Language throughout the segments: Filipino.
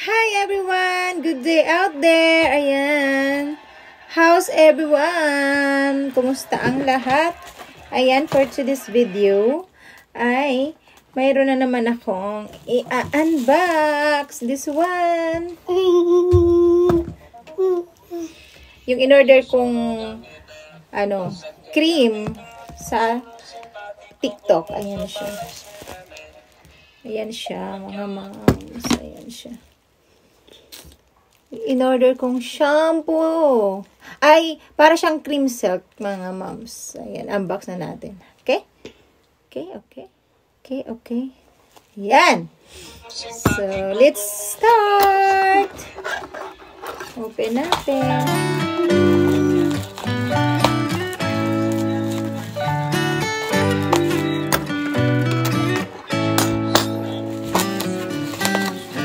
Hi everyone! Good day out there! Ayan. How's everyone? Kumusta ang lahat? Ayan, for today's video ay mayroon na naman akong i-unbox. This one. Yung in-order kong cream sa TikTok. Ayan siya. Ayan siya, mga moms. Ayan siya. In-order kong shampoo. Ay, para siyang cream silk, mga moms. Ayan, unbox na natin. Okay? Okay. Ayan. So, let's start. Open natin.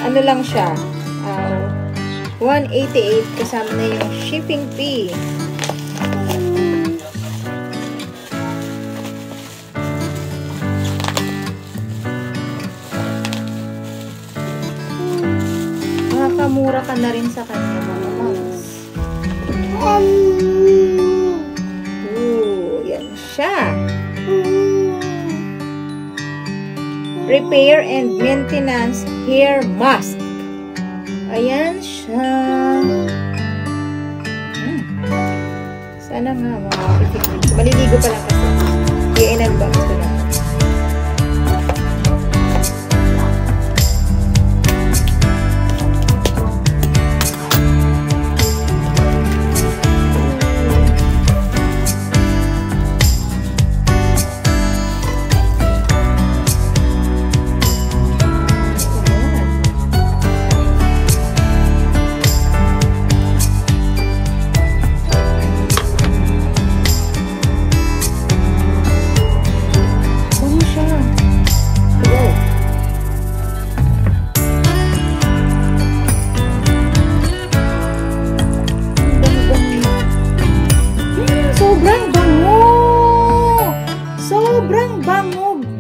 Ano lang siya? 188 kasama na yung shipping fee. Makakamura ka na rin sa kanya, mga moms. Yan siya. Repair and Maintenance Hair Mask. Ayan siya. Sana nga makakapit. Maliligo pa lang kasi. I-unbox ko lang.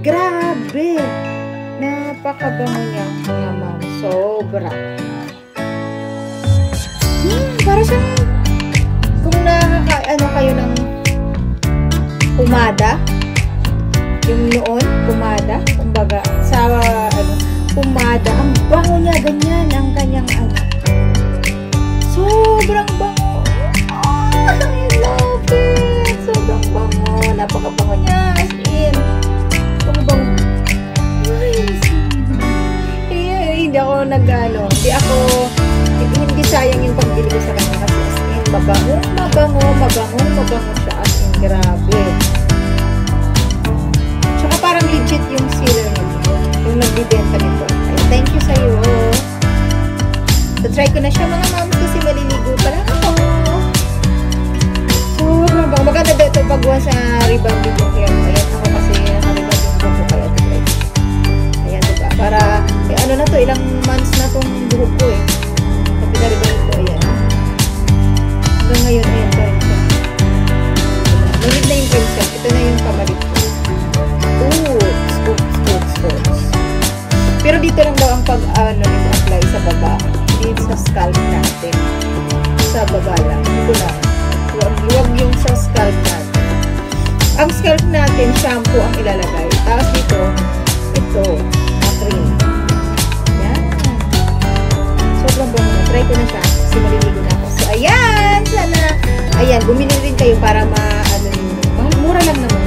Grabe! Napakabango niya, mga ma'am. Sobra. Para siyang kung kayo ng pumada. Yung noon, pumada. Kumbaga, sa pumada. Ang bango niya, ganyan. Ang kanyang sobrang bango. I love it! Sobrang bango. Napakabango niya. As in. Hindi sayang yung pagbili ko sa kanya kasi as in, mabango siya as in, grabe. Tsaka parang legit yung seller nito, yung nagbibenta nito. Ay, thank you sa'yo. So, try ko na siya, mga moms, kasi maliligo pa lang ako. So, maganda daw ito pagwa sa rebounding yung hair. Ayan ako kasi naka-rebounding ko kaya ito. Ayan, diba? Para, na to, ilang months na tong buhok ko eh. Kapag na-rebound ko, ayan. Hanggang ngayon, ayan pa rin siya. Nunod na yung cream silk. Ito na yung pamalit ko. Scoops. Pero dito lang daw ang apply sa baba. Hindi sa scalp natin. Sa baba lang. Dito lang. Huwag yung sa scalp natin. Ang scalp natin, shampoo ang ilalagay. Tapos dito, ito, cream. Yan. Sobrang bango. Try ko na siya. Kasi maliligo na ako. So, ayan! Sana, ayan, bumili rin kayo para mura lang naman